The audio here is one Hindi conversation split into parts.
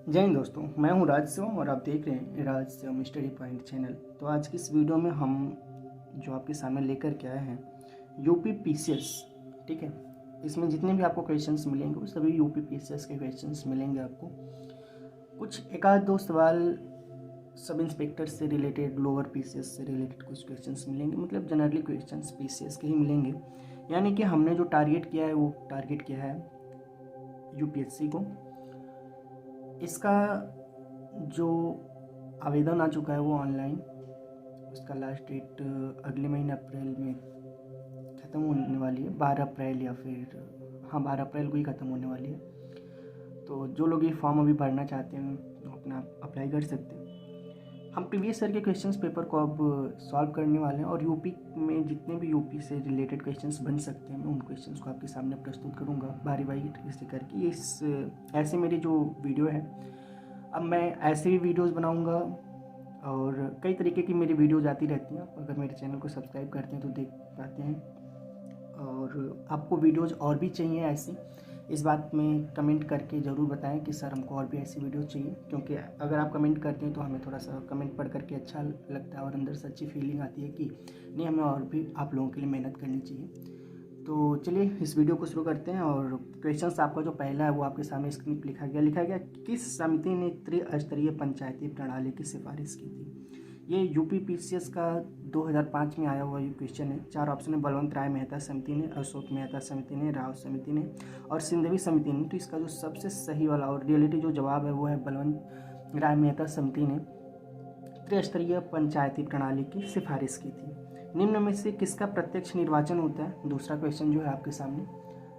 जय हिंद दोस्तों, मैं हूं राज शिवम और आप देख रहे हैं राज शिवम स्टडी पॉइंट चैनल। तो आज की इस वीडियो में हम जो आपके सामने लेकर के आए हैं यूपी पीसीएस, ठीक है। इसमें जितने भी आपको क्वेश्चंस मिलेंगे वो सभी यूपी पीसीएस के क्वेश्चंस मिलेंगे आपको। कुछ एक आध दो सवाल सब इंस्पेक्टर से रिलेटेड, लोअर पीसीएस से रिलेटेड कुछ क्वेश्चंस मिलेंगे, मतलब जनरली क्वेश्चंस पीसीएस के ही मिलेंगे। यानी कि हमने जो टारगेट किया है वो टारगेट किया है यूपीएससी को। इसका जो आवेदन आ चुका है वो ऑनलाइन, उसका लास्ट डेट अगले महीने अप्रैल में ख़त्म होने वाली है, 12 अप्रैल या फिर 12 अप्रैल को ही ख़त्म होने वाली है। तो जो लोग ये फॉर्म अभी भरना चाहते हैं वो अपना अप्लाई कर सकते हैं। हम प्रीवियस ईयर के क्वेश्चंस पेपर को अब सॉल्व करने वाले हैं और यूपी में जितने भी यूपी से रिलेटेड क्वेश्चंस बन सकते हैं मैं उन क्वेश्चंस को आपके सामने प्रस्तुत करूंगा बारी बारी से करके। ऐसे मेरी जो वीडियो है, अब मैं ऐसे भी वीडियोस बनाऊंगा और कई तरीके की मेरी वीडियोज आती रहती हैं। अगर मेरे चैनल को सब्सक्राइब करते हैं तो देख पाते हैं। और आपको वीडियोज़ और भी चाहिए ऐसी, इस बात में कमेंट करके ज़रूर बताएं कि सर हमको और भी ऐसी वीडियो चाहिए, क्योंकि अगर आप कमेंट करते हैं तो हमें थोड़ा सा कमेंट पढ़ करके अच्छा लगता है और अंदर से अच्छी फीलिंग आती है कि नहीं, हमें और भी आप लोगों के लिए मेहनत करनी चाहिए। तो चलिए इस वीडियो को शुरू करते हैं। और क्वेश्चंस आपका जो पहला है वो आपके सामने स्क्रीन पर लिखा गया किस समिति ने त्रिस्तरीय पंचायती प्रणाली की सिफारिश की थी। ये यूपी पीसीएस का 2005 में आया हुआ ये क्वेश्चन है। 4 ऑप्शन है: बलवंत राय मेहता समिति ने, अशोक मेहता समिति ने, राव समिति ने और सिंधवी समिति ने। तो इसका जो सबसे सही वाला और रियलिटी जो जवाब है वो है बलवंत राय मेहता समिति ने त्रिस्तरीय पंचायती प्रणाली की सिफारिश की थी। निम्न में से किसका प्रत्यक्ष निर्वाचन होता है? दूसरा क्वेश्चन जो है आपके सामने,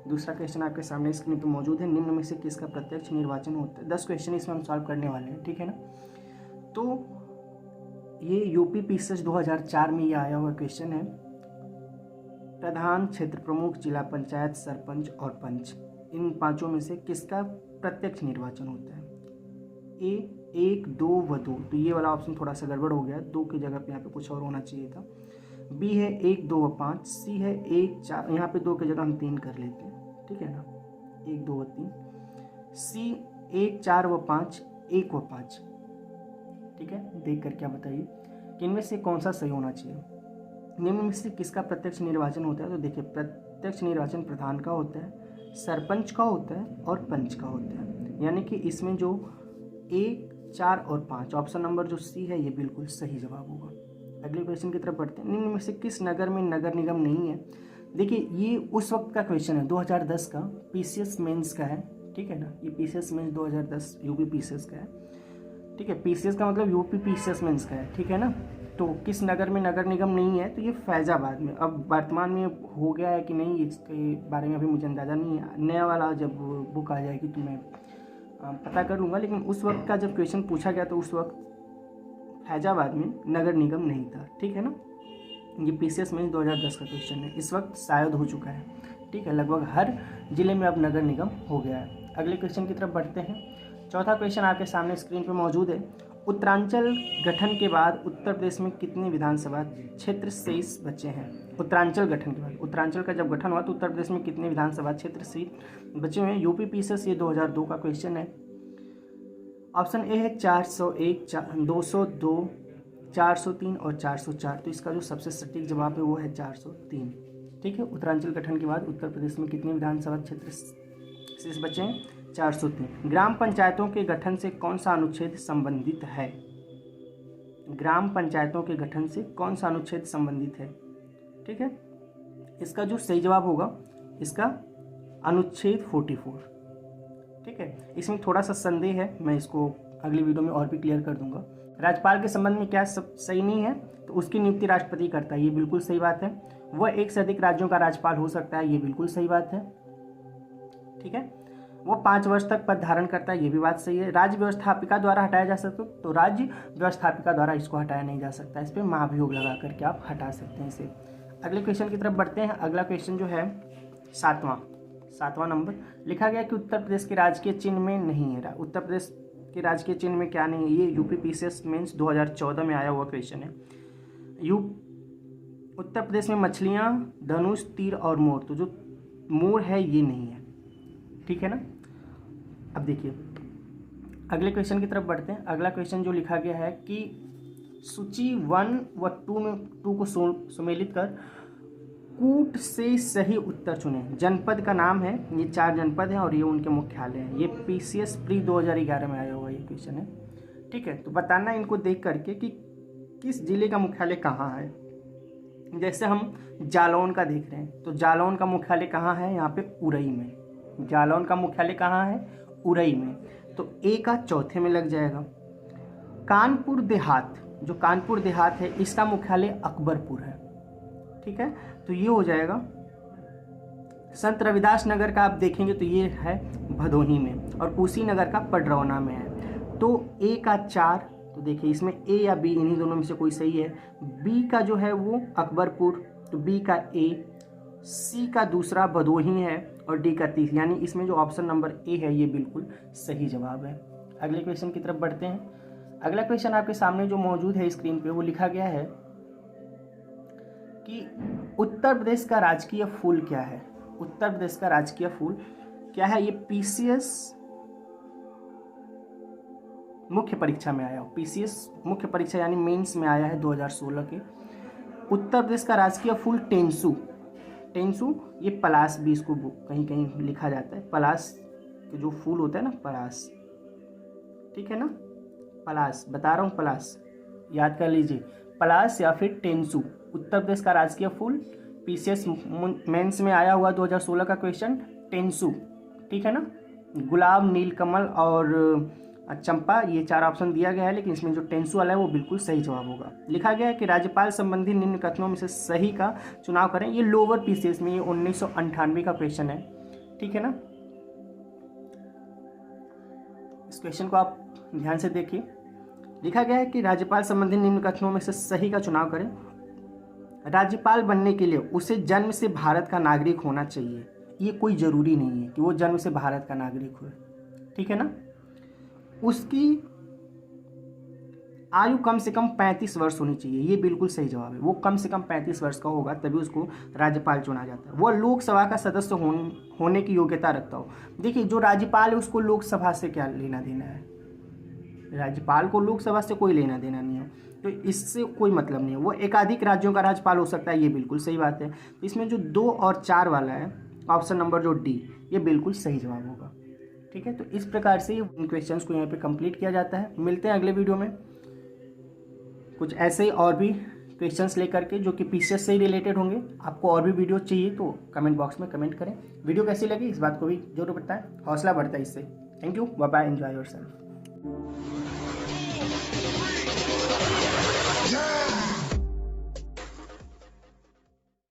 दूसरा क्वेश्चन आपके सामने स्क्रीन पर मौजूद है। निम्न में से किसका प्रत्यक्ष निर्वाचन होता है? 10 क्वेश्चन इसमें हम सॉल्व करने वाले हैं, ठीक है ना। तो ये यूपी पीसीएस 2004 में ये आया हुआ क्वेश्चन है। प्रधान, क्षेत्र प्रमुख, जिला पंचायत, सरपंच और पंच, इन पांचों में से किसका प्रत्यक्ष निर्वाचन होता है? ए 1, 2 व 2। तो ये वाला ऑप्शन थोड़ा सा गड़बड़ हो गया, 2 की जगह पे यहाँ पे कुछ और होना चाहिए था। बी है 1, 2 व 5। सी है 1, 4, यहाँ पे 2 की जगह हम 3 कर लेते हैं, ठीक है ना। 1, 2 व 3। सी 1, 4 व 5, 1 व 5, ठीक है। देख कर क्या बताइए कि इनमें से कौन सा सही होना चाहिए। निम्न में से किसका प्रत्यक्ष निर्वाचन होता है? तो देखिए, प्रत्यक्ष निर्वाचन प्रधान का होता है, सरपंच का होता है और पंच का होता है। यानी कि इसमें जो 1, 4 और 5, ऑप्शन नंबर जो सी है ये बिल्कुल सही जवाब होगा। अगले क्वेश्चन की तरफ बढ़ते हैं। निम्न में से किस नगर में नगर निगम नहीं है? देखिए, ये उस वक्त का क्वेश्चन है, 2010 का, पीसीएस मेंस का है, ठीक है ना। ये पीसीएस मेंस 2010 यूपी पीसीएस का है, ठीक है। पीसीएस का मतलब यूपी पीसीएस मेंस का है, ठीक है ना। तो किस नगर में नगर निगम नहीं है? तो ये फैजाबाद में। अब वर्तमान में हो गया है कि नहीं इसके बारे में अभी मुझे अंदाज़ा नहीं है, नया वाला जब बुक आ जाएगी तो मैं पता कर लूँगा। लेकिन उस वक्त का जब क्वेश्चन पूछा गया तो उस वक्त फैजाबाद में नगर निगम नहीं था, ठीक है ना। ये पीसीएस में 2010 का क्वेश्चन है, इस वक्त शायद हो चुका है, ठीक है। लगभग हर जिले में अब नगर निगम हो गया है। अगले क्वेश्चन की तरफ बढ़ते हैं। चौथा क्वेश्चन आपके सामने स्क्रीन पर मौजूद है। उत्तरांचल गठन के बाद उत्तर प्रदेश में कितने विधानसभा क्षेत्र शेष बचे हैं? उत्तरांचल गठन के बाद, उत्तरांचल का जब गठन हुआ तो उत्तर प्रदेश में कितने विधानसभा क्षेत्र शेष बचे हुए हैं? यूपी पीसीएस ये 2002 का क्वेश्चन है। ऑप्शन ए है 401, 202, 403 और 404। तो इसका जो सबसे सटीक जवाब है वो है 403, ठीक है। उत्तरांचल गठन के बाद उत्तर प्रदेश में कितने विधानसभा क्षेत्र शेष बचे हैं? 403। ग्राम पंचायतों के गठन से कौन सा अनुच्छेद संबंधित है? ग्राम पंचायतों के गठन से कौन सा अनुच्छेद संबंधित है, ठीक है। इसका जो सही जवाब होगा इसका अनुच्छेद 44, ठीक है। इसमें थोड़ा सा संदेह है, मैं इसको अगली वीडियो में और भी क्लियर कर दूंगा। राज्यपाल के संबंध में क्या सब सही नहीं है? तो उसकी नियुक्ति राष्ट्रपति करता है, ये बिल्कुल सही बात है। वह एक से अधिक राज्यों का राज्यपाल हो सकता है, ये बिल्कुल सही बात है, ठीक है। वो 5 वर्ष तक पद धारण करता है, ये भी बात सही है। राज्य व्यवस्थापिका द्वारा हटाया जा सकता, तो राज्य व्यवस्थापिका द्वारा इसको हटाया नहीं जा सकता, इस पर महाभियोग लगा करके आप हटा सकते हैं इसे। अगले क्वेश्चन की तरफ बढ़ते हैं। अगला क्वेश्चन जो है सातवां नंबर, लिखा गया कि उत्तर प्रदेश के राजकीय चिन्ह में नहीं है। उत्तर प्रदेश के राजकीय चिन्ह में क्या नहीं है? ये यूपी पीसीएस मेंस 2014 में आया हुआ क्वेश्चन है। उत्तर प्रदेश में मछलियाँ, धनुष, तीर और मोर, तो जो मोर है ये नहीं है, ठीक है ना। अब देखिए, अगले क्वेश्चन की तरफ बढ़ते हैं। अगला क्वेश्चन जो लिखा गया है कि सूची 1 व 2 को सुमेलित कर कूट से सही उत्तर चुने। जनपद का नाम है, ये 4 जनपद हैं और ये उनके मुख्यालय हैं। ये PCS प्री 2011 में आया हुआ ये क्वेश्चन है, ठीक है। तो बताना इनको देख करके कि किस जिले का मुख्यालय कहाँ है। जैसे हम जालौन का देख रहे हैं, तो जालौन का मुख्यालय कहाँ है, यहाँ पे उरई में। जालौन का मुख्यालय कहाँ है, उरई में, तो ए का चौथे में लग जाएगा। कानपुर देहात, जो कानपुर देहात है इसका मुख्यालय अकबरपुर है, ठीक है, तो ये हो जाएगा। संत रविदास नगर का आप देखेंगे तो ये है भदोही में, और कुशीनगर का पडरौना में है। तो ए का 4, तो देखिए इसमें ए या बी इन्हीं दोनों में से कोई सही है। बी का जो है वो अकबरपुर, तो बी का ए। सी का दूसरा भदोही है और डी का 30, यानी इसमें जो ऑप्शन नंबर ए है ये बिल्कुल सही जवाब है। अगले क्वेश्चन की तरफ बढ़ते हैं। अगला क्वेश्चन आपके सामने जो मौजूद है स्क्रीन पे, वो लिखा गया है कि उत्तर प्रदेश का राजकीय फूल क्या है। उत्तर प्रदेश का राजकीय फूल क्या है, ये PCS मुख्य परीक्षा में आया। PCS मुख्य परीक्षा यानी मेंस में आया है 2016 के। उत्तर प्रदेश का राजकीय फूल टेंसू। टेंसू ये पलाश भी इसको कहीं कहीं लिखा जाता है। पलाश के जो फूल होता है ना, पलाश, ठीक है ना, पलाश बता रहा हूँ, पलाश याद कर लीजिए, पलाश या फिर टेंसू। उत्तर प्रदेश का राजकीय फूल PCS मेंस में आया हुआ 2016 का क्वेश्चन, टेंसू, ठीक है ना। गुलाब, नीलकमल और चंपा, ये 4 ऑप्शन दिया गया है, लेकिन इसमें जो टेंसू वाला है वो बिल्कुल सही जवाब होगा। लिखा गया है कि राज्यपाल संबंधी निम्न कथनों में से सही का चुनाव करें। ये लोअर PCS में, ये 1998 का क्वेश्चन है, ठीक है ना। इस क्वेश्चन को आप ध्यान से देखिए। लिखा गया है कि राज्यपाल संबंधी निम्न कथनों में से सही का चुनाव करें। राज्यपाल बनने के लिए उसे जन्म से भारत का नागरिक होना चाहिए। ये कोई ज़रूरी नहीं है कि वो जन्म से भारत का नागरिक हो, ठीक है ना। उसकी आयु कम से कम 35 वर्ष होनी चाहिए, ये बिल्कुल सही जवाब है। वो कम से कम 35 वर्ष का होगा तभी उसको राज्यपाल चुना जाता है। वो लोकसभा का सदस्य होने की योग्यता रखता हो। देखिए जो राज्यपाल है उसको लोकसभा से क्या लेना देना है, राज्यपाल को लोकसभा से कोई लेना देना नहीं है, तो इससे कोई मतलब नहीं है। वो एकाधिक राज्यों का राज्यपाल हो सकता है, ये बिल्कुल सही बात है। तो इसमें जो 2 और 4 वाला है ऑप्शन नंबर जो डी, ये बिल्कुल सही जवाब होगा, ठीक है। तो इस प्रकार से इन क्वेश्चंस को यहाँ पे कंप्लीट किया जाता है। मिलते हैं अगले वीडियो में कुछ ऐसे ही और भी क्वेश्चंस लेकर के जो कि PCS से ही रिलेटेड होंगे। आपको और भी वीडियो चाहिए तो कमेंट बॉक्स में कमेंट करें। वीडियो कैसी लगी इस बात को भी जरूर बताएं, हौसला बढ़ता है इससे। Thank you, bye bye, enjoy yourself.